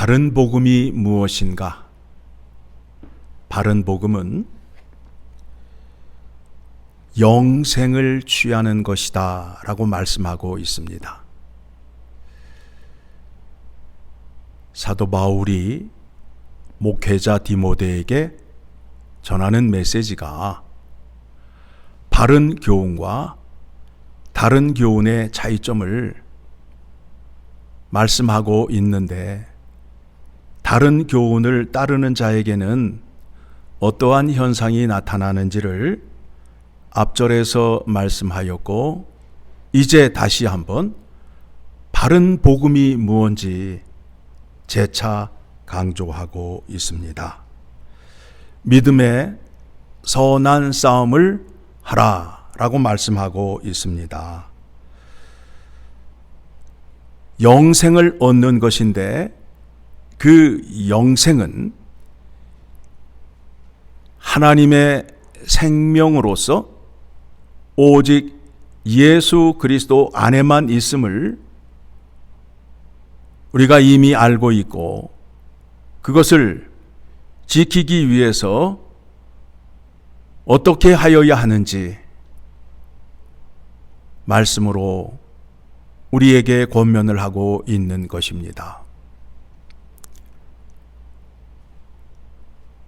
바른 복음이 무엇인가? 바른 복음은 영생을 취하는 것이다 라고 말씀하고 있습니다. 사도 바울이 목회자 디모데에게 전하는 메시지가 바른 교훈과 다른 교훈의 차이점을 말씀하고 있는데, 다른 교훈을 따르는 자에게는 어떠한 현상이 나타나는지를 앞절에서 말씀하였고, 이제 다시 한번 바른 복음이 무엇인지 재차 강조하고 있습니다. 믿음의 선한 싸움을 하라 라고 말씀하고 있습니다. 영생을 얻는 것인데, 그 영생은 하나님의 생명으로서 오직 예수 그리스도 안에만 있음을 우리가 이미 알고 있고, 그것을 지키기 위해서 어떻게 하여야 하는지 말씀으로 우리에게 권면을 하고 있는 것입니다.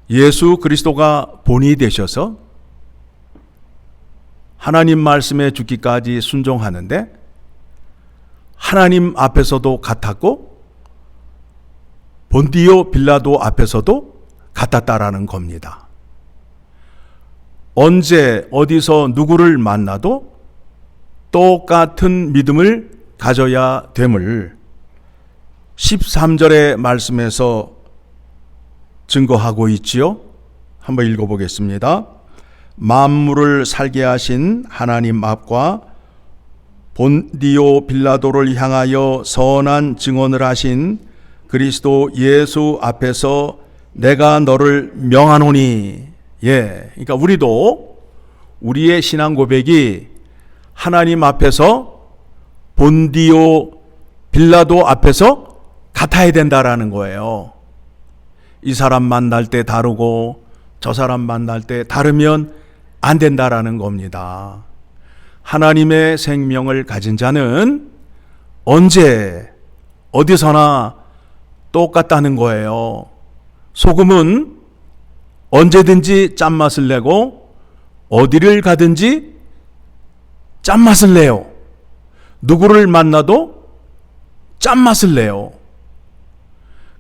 예수 그리스도가 본이 되셔서 하나님 말씀에 죽기까지 순종하는데, 하나님 앞에서도 같았고 본디오 빌라도 앞에서도 같았다라는 겁니다. 언제 어디서 누구를 만나도 똑같은 믿음을 가져야 됨을 13절의 말씀에서 증거하고 있지요. 한번 읽어보겠습니다. 만물을 살게 하신 하나님 앞과 본디오 빌라도를 향하여 선한 증언을 하신 그리스도 예수 앞에서 내가 너를 명하노니. 그러니까 우리도 우리의 신앙 고백이 하나님 앞에서 본디오 빌라도 앞에서 같아야 된다라는 거예요. 이 사람 만날 때 다르고 저 사람 만날 때 다르면 안 된다라는 겁니다. 하나님의 생명을 가진 자는 언제 어디서나 똑같다는 거예요. 소금은 언제든지 짠맛을 내고 어디를 가든지 짠맛을 내요. 누구를 만나도 짠맛을 내요.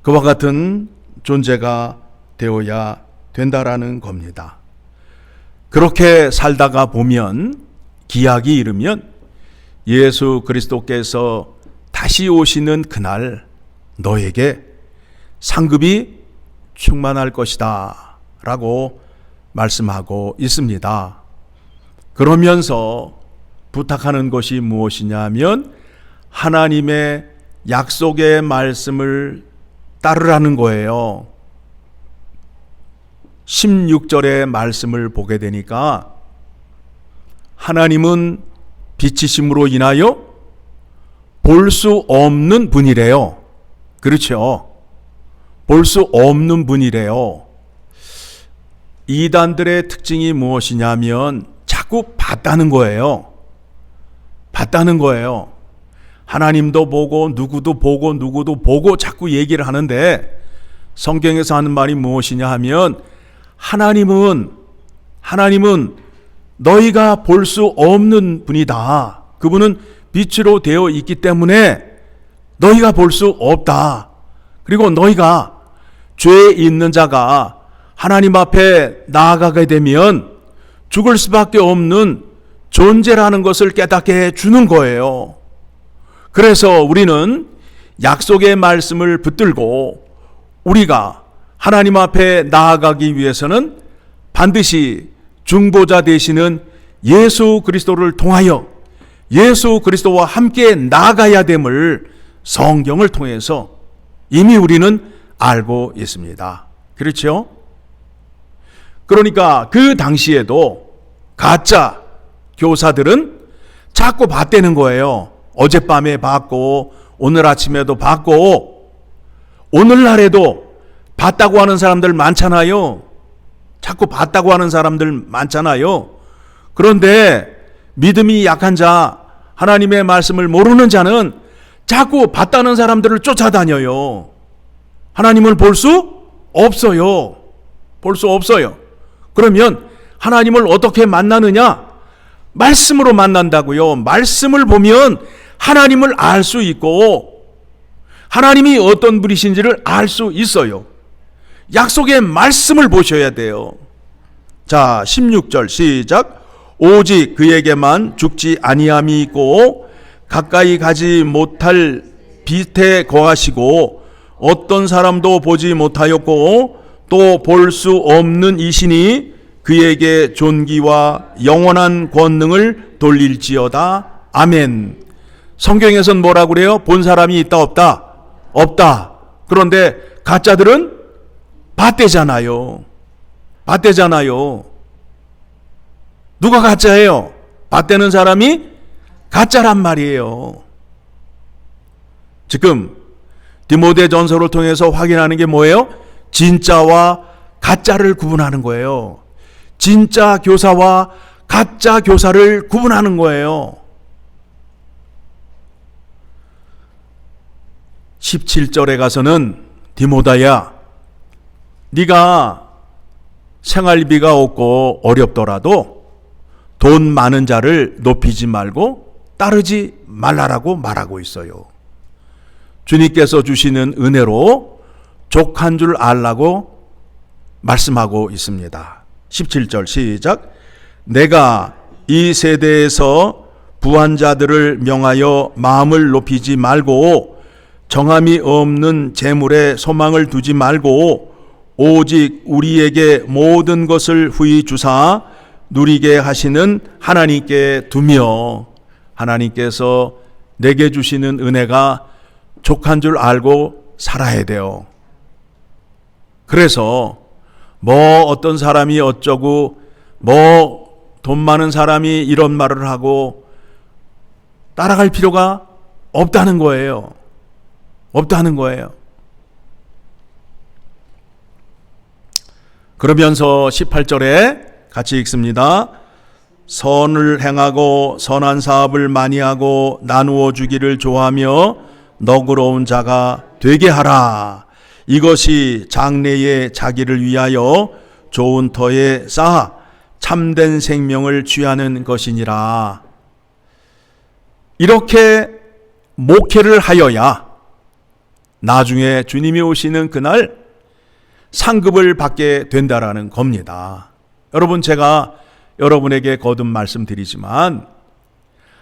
그와 같은 존재가 되어야 된다라는 겁니다. 그렇게 살다가 보면, 기약이 이르면 예수 그리스도께서 다시 오시는 그날 너에게 상급이 충만할 것이다 라고 말씀하고 있습니다. 그러면서 부탁하는 것이 무엇이냐면 하나님의 약속의 말씀을 따르라는 거예요. 16절의 말씀을 보게 되니까 하나님은 빛이심으로 인하여 볼 수 없는 분이래요. 그렇죠? 볼 수 없는 분이래요. 이단들의 특징이 무엇이냐면 자꾸 봤다는 거예요. 봤다는 거예요. 하나님도 보고 누구도 보고 누구도 보고 자꾸 얘기를 하는데, 성경에서 하는 말이 무엇이냐 하면 하나님은 너희가 볼 수 없는 분이다. 그분은 빛으로 되어 있기 때문에 너희가 볼 수 없다. 그리고 너희가 죄에 있는 자가 하나님 앞에 나아가게 되면 죽을 수밖에 없는 존재라는 것을 깨닫게 해주는 거예요. 그래서 우리는 약속의 말씀을 붙들고 우리가 하나님 앞에 나아가기 위해서는 반드시 중보자 되시는 예수 그리스도를 통하여 예수 그리스도와 함께 나아가야 됨을 성경을 통해서 이미 우리는 알고 있습니다. 그렇죠? 그러니까 그 당시에도 가짜 교사들은 자꾸 봤다는 거예요. 어젯밤에 봤고 오늘 아침에도 봤고 오늘날에도 봤다고 하는 사람들 많잖아요. 자꾸 봤다고 하는 사람들 많잖아요. 그런데 믿음이 약한 자, 하나님의 말씀을 모르는 자는 자꾸 봤다는 사람들을 쫓아다녀요. 하나님을 볼 수 없어요. 볼 수 없어요. 그러면 하나님을 어떻게 만나느냐? 말씀으로 만난다고요. 말씀을 보면 하나님을 알 수 있고 하나님이 어떤 분이신지를 알 수 있어요. 약속의 말씀을 보셔야 돼요. 자, 16절 시작. 오직 그에게만 죽지 아니함이 있고 가까이 가지 못할 빛에 거하시고 어떤 사람도 보지 못하였고 또 볼 수 없는 이신이 그에게 존귀와 영원한 권능을 돌릴지어다. 아멘. 성경에서는 뭐라고 그래요? 본 사람이 있다 없다? 없다. 그런데 가짜들은 봤대잖아요. 봤대잖아요. 누가 가짜예요? 봤대는 사람이 가짜란 말이에요. 지금 디모데 전서를 통해서 확인하는 게 뭐예요? 진짜와 가짜를 구분하는 거예요. 진짜 교사와 가짜 교사를 구분하는 거예요. 17절에 가서는 디모다야, 네가 생활비가 없고 어렵더라도 돈 많은 자를 높이지 말고 따르지 말라라고 말하고 있어요. 주님께서 주시는 은혜로 족한 줄 알라고 말씀하고 있습니다. 17절 시작. 내가 이 세대에서 부한 자들을 명하여 마음을 높이지 말고 정함이 없는 재물에 소망을 두지 말고 오직 우리에게 모든 것을 후히 주사 누리게 하시는 하나님께 두며, 하나님께서 내게 주시는 은혜가 족한 줄 알고 살아야 돼요. 그래서 뭐 어떤 사람이 어쩌고 뭐 돈 많은 사람이 이런 말을 하고 따라갈 필요가 없다는 거예요. 없다는 거예요. 그러면서 18절에 같이 읽습니다. 선을 행하고 선한 사업을 많이 하고 나누어 주기를 좋아하며 너그러운 자가 되게 하라. 이것이 장래에 자기를 위하여 좋은 터에 쌓아 참된 생명을 취하는 것이니라. 이렇게 목회를 하여야 나중에 주님이 오시는 그날 상급을 받게 된다라는 겁니다. 여러분, 제가 여러분에게 거듭 말씀드리지만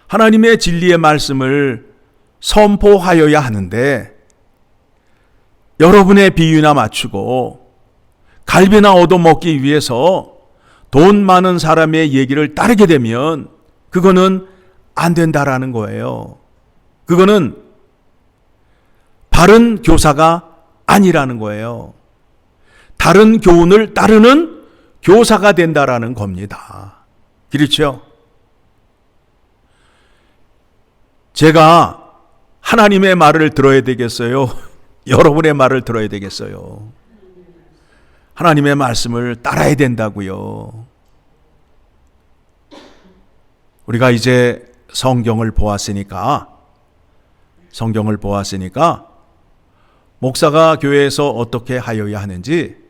하나님의 진리의 말씀을 선포하여야 하는데 여러분의 비유나 맞추고 갈비나 얻어먹기 위해서 돈 많은 사람의 얘기를 따르게 되면 그거는 안 된다라는 거예요. 그거는 바른 교사가 아니라는 거예요. 다른 교훈을 따르는 교사가 된다라는 겁니다. 그렇죠? 제가 하나님의 말을 들어야 되겠어요? 여러분의 말을 들어야 되겠어요? 하나님의 말씀을 따라야 된다고요. 우리가 이제 성경을 보았으니까 목사가 교회에서 어떻게 하여야 하는지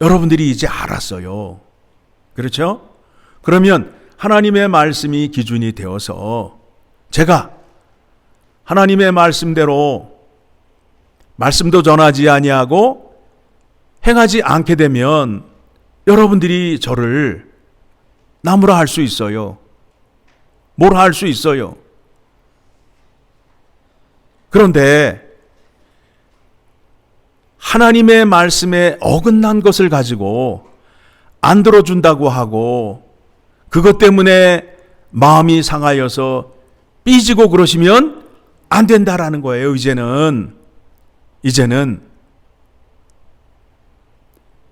여러분들이 이제 알았어요. 그렇죠? 그러면 하나님의 말씀이 기준이 되어서 제가 하나님의 말씀대로 말씀도 전하지 아니하고 행하지 않게 되면 여러분들이 저를 나무라 할 수 있어요. 뭐라 할 수 있어요. 그런데 하나님의 말씀에 어긋난 것을 가지고 안 들어준다고 하고 그것 때문에 마음이 상하여서 삐지고 그러시면 안 된다라는 거예요. 이제는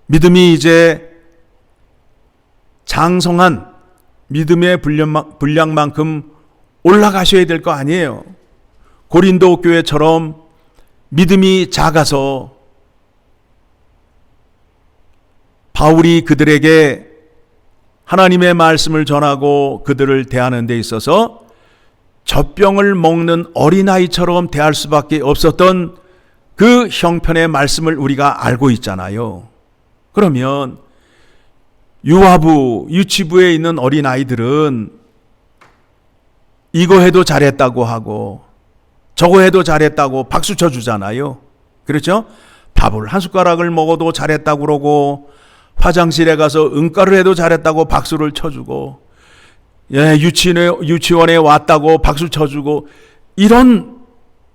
믿음이 이제 장성한 믿음의 분량만큼 올라가셔야 될 거 아니에요. 고린도 교회처럼 믿음이 작아서 바울이 그들에게 하나님의 말씀을 전하고 그들을 대하는 데 있어서 젖병을 먹는 어린아이처럼 대할 수밖에 없었던 그 형편의 말씀을 우리가 알고 있잖아요. 그러면 유아부, 유치부에 있는 어린아이들은 이거 해도 잘했다고 하고 저거 해도 잘했다고 박수 쳐주잖아요. 그렇죠? 밥을 한 숟가락을 먹어도 잘했다고 그러고 화장실에 가서 응가를 해도 잘했다고 박수를 쳐주고 유치원에 왔다고 박수 쳐주고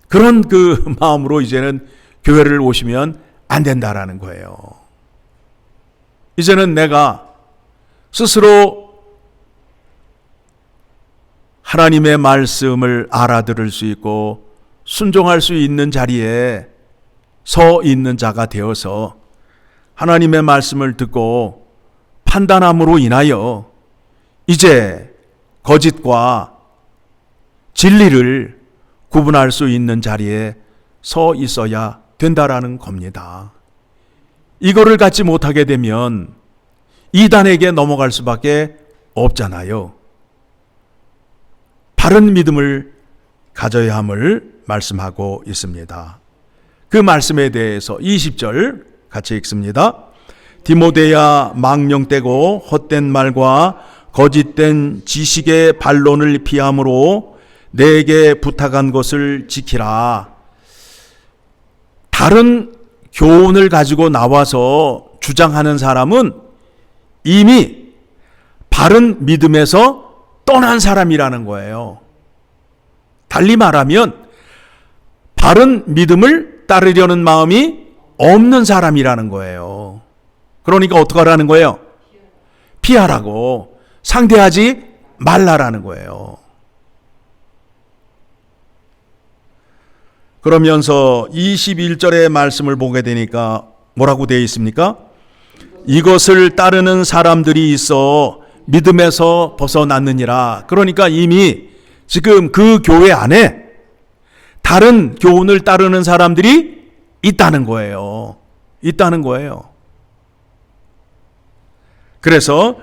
그런 그 마음으로 이제는 교회를 오시면 안 된다라는 거예요. 이제는 내가 스스로 하나님의 말씀을 알아들을 수 있고 순종할 수 있는 자리에 서 있는 자가 되어서 하나님의 말씀을 듣고 판단함으로 인하여 이제 거짓과 진리를 구분할 수 있는 자리에 서 있어야 된다라는 겁니다. 이거를 갖지 못하게 되면 이단에게 넘어갈 수밖에 없잖아요. 바른 믿음을 가져야 함을 말씀하고 있습니다. 그 말씀에 대해서 20절 같이 읽습니다. 디모데야, 망령되고 헛된 말과 거짓된 지식의 반론을 피함으로 내게 부탁한 것을 지키라. 다른 교훈을 가지고 나와서 주장하는 사람은 이미 바른 믿음에서 떠난 사람이라는 거예요. 달리 말하면 바른 믿음을 따르려는 마음이 없는 사람이라는 거예요. 그러니까 어떻게 하라는 거예요? 피하라고, 상대하지 말라라는 거예요. 그러면서 21절의 말씀을 보게 되니까 뭐라고 되어 있습니까? 이것을 따르는 사람들이 있어 믿음에서 벗어났느니라. 그러니까 이미 지금 그 교회 안에 다른 교훈을 따르는 사람들이 있다는 거예요. 있다는 거예요. 그래서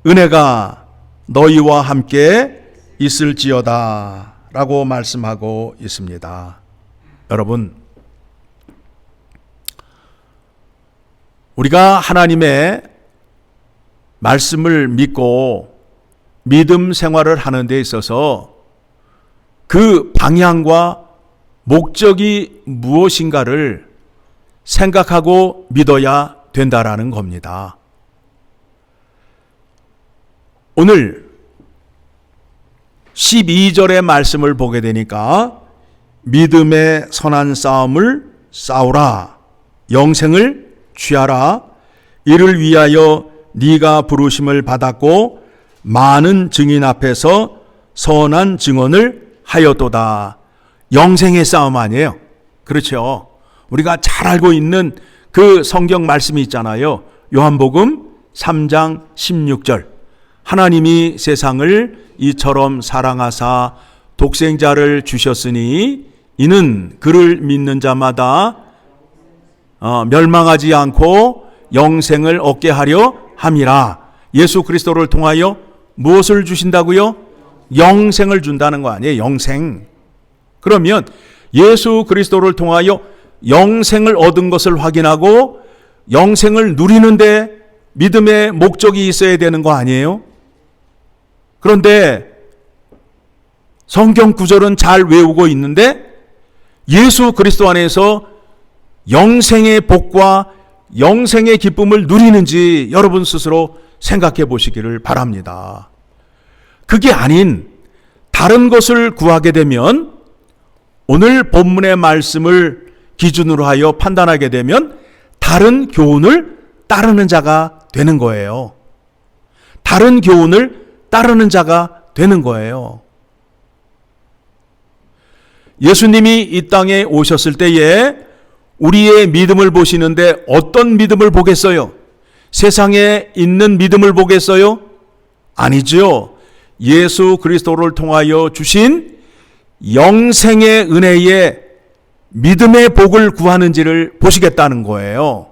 은혜가 너희와 함께 있을지어다 라고 말씀하고 있습니다. 여러분, 우리가 하나님의 말씀을 믿고 믿음 생활을 하는 데 있어서 그 방향과 목적이 무엇인가를 생각하고 믿어야 된다라는 겁니다. 오늘 12절의 말씀을 보게 되니까 믿음의 선한 싸움을 싸우라, 영생을 취하라, 이를 위하여 네가 부르심을 받았고 많은 증인 앞에서 선한 증언을 하였도다. 영생의 싸움 아니에요? 그렇죠. 우리가 잘 알고 있는 그 성경 말씀이 있잖아요. 요한복음 3장 16절. 하나님이 세상을 이처럼 사랑하사 독생자를 주셨으니 이는 그를 믿는 자마다 멸망하지 않고 영생을 얻게 하려 함이라. 예수 그리스도를 통하여 무엇을 주신다고요? 영생을 준다는 거 아니에요? 영생. 그러면 예수 그리스도를 통하여 영생을 얻은 것을 확인하고 영생을 누리는데 믿음의 목적이 있어야 되는 거 아니에요? 그런데 성경 구절은 잘 외우고 있는데 예수 그리스도 안에서 영생의 복과 영생의 기쁨을 누리는지 여러분 스스로 생각해 보시기를 바랍니다. 그게 아닌 다른 것을 구하게 되면 오늘 본문의 말씀을 기준으로 하여 판단하게 되면 다른 교훈을 따르는 자가 되는 거예요. 다른 교훈을 따르는 자가 되는 거예요. 예수님이 이 땅에 오셨을 때에 우리의 믿음을 보시는데 어떤 믿음을 보겠어요? 세상에 있는 믿음을 보겠어요? 아니죠. 예수 그리스도를 통하여 주신 영생의 은혜에 믿음의 복을 구하는지를 보시겠다는 거예요.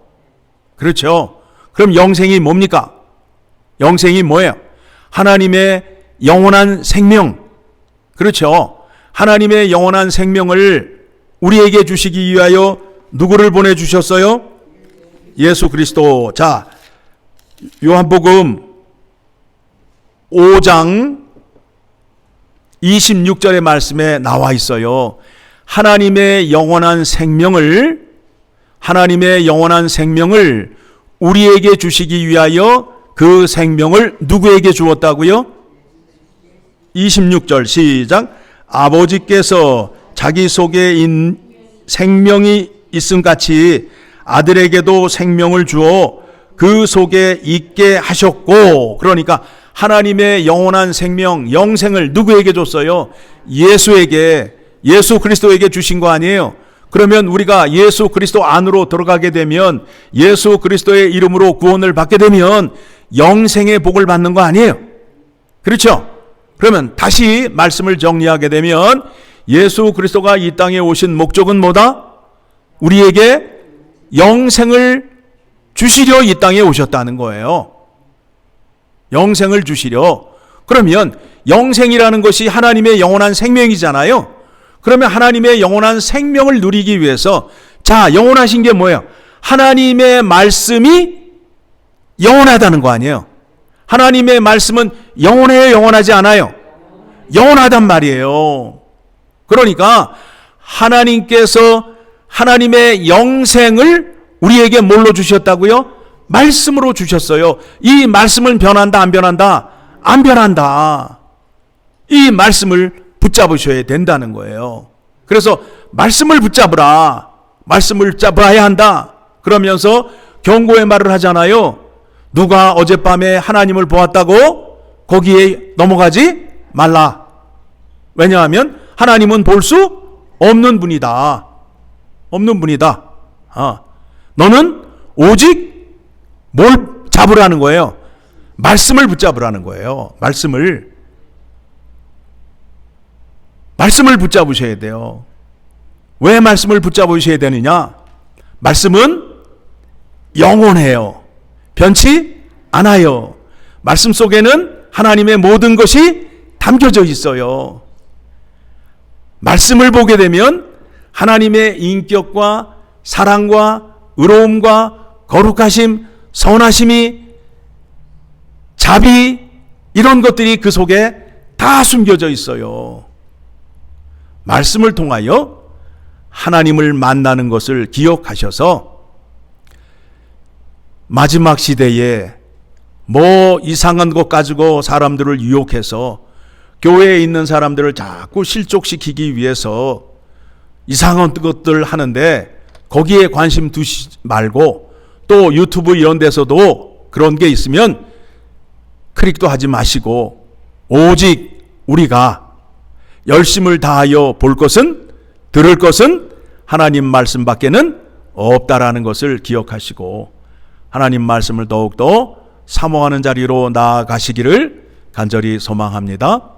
그렇죠? 그럼 영생이 뭡니까? 영생이 뭐예요? 하나님의 영원한 생명. 그렇죠? 하나님의 영원한 생명을 우리에게 주시기 위하여 누구를 보내주셨어요? 예수 그리스도. 자, 요한복음 5장 26절의 말씀에 나와 있어요. 하나님의 영원한 생명을 우리에게 주시기 위하여 그 생명을 누구에게 주었다고요? 26절 시작. 아버지께서 자기 속에 생명이 있음 같이 아들에게도 생명을 주어 그 속에 있게 하셨고, 그러니까 하나님의 영원한 생명, 영생을 누구에게 줬어요? 예수에게, 예수 그리스도에게 주신 거 아니에요? 그러면 우리가 예수 그리스도 안으로 들어가게 되면, 예수 그리스도의 이름으로 구원을 받게 되면 영생의 복을 받는 거 아니에요? 그렇죠? 그러면 다시 말씀을 정리하게 되면 예수 그리스도가 이 땅에 오신 목적은 뭐다? 우리에게 영생을 주시려 이 땅에 오셨다는 거예요. 영생을 주시려. 그러면 영생이라는 것이 하나님의 영원한 생명이잖아요. 그러면 하나님의 영원한 생명을 누리기 위해서, 자, 영원하신 게 뭐예요? 하나님의 말씀이 영원하다는 거 아니에요? 하나님의 말씀은 영원해요, 영원하지 않아요? 영원하단 말이에요. 그러니까 하나님께서 하나님의 영생을 우리에게 뭘로 주셨다고요? 말씀으로 주셨어요. 이 말씀은 변한다, 안 변한다? 안 변한다. 이 말씀을 붙잡으셔야 된다는 거예요. 그래서 말씀을 붙잡으라. 말씀을 붙잡아야 한다. 그러면서 경고의 말을 하잖아요. 누가 어젯밤에 하나님을 보았다고 거기에 넘어가지 말라. 왜냐하면 하나님은 볼 수 없는 분이다. 없는 분이다. 너는 오직 뭘 잡으라는 거예요? 말씀을 붙잡으라는 거예요. 말씀을 붙잡으셔야 돼요. 왜 말씀을 붙잡으셔야 되느냐? 말씀은 영원해요. 변치 않아요. 말씀 속에는 하나님의 모든 것이 담겨져 있어요. 말씀을 보게 되면 하나님의 인격과 사랑과 의로움과 거룩하심, 선하심이, 자비, 이런 것들이 그 속에 다 숨겨져 있어요. 말씀을 통하여 하나님을 만나는 것을 기억하셔서 마지막 시대에 뭐 이상한 것 가지고 사람들을 유혹해서 교회에 있는 사람들을 자꾸 실족시키기 위해서 이상한 것들 하는데 거기에 관심 두시지 말고, 또 유튜브 이런 데서도 그런 게 있으면 클릭도 하지 마시고, 오직 우리가 열심을 다하여 볼 것은, 들을 것은 하나님 말씀밖에는 없다라는 것을 기억하시고 하나님 말씀을 더욱더 사모하는 자리로 나아가시기를 간절히 소망합니다.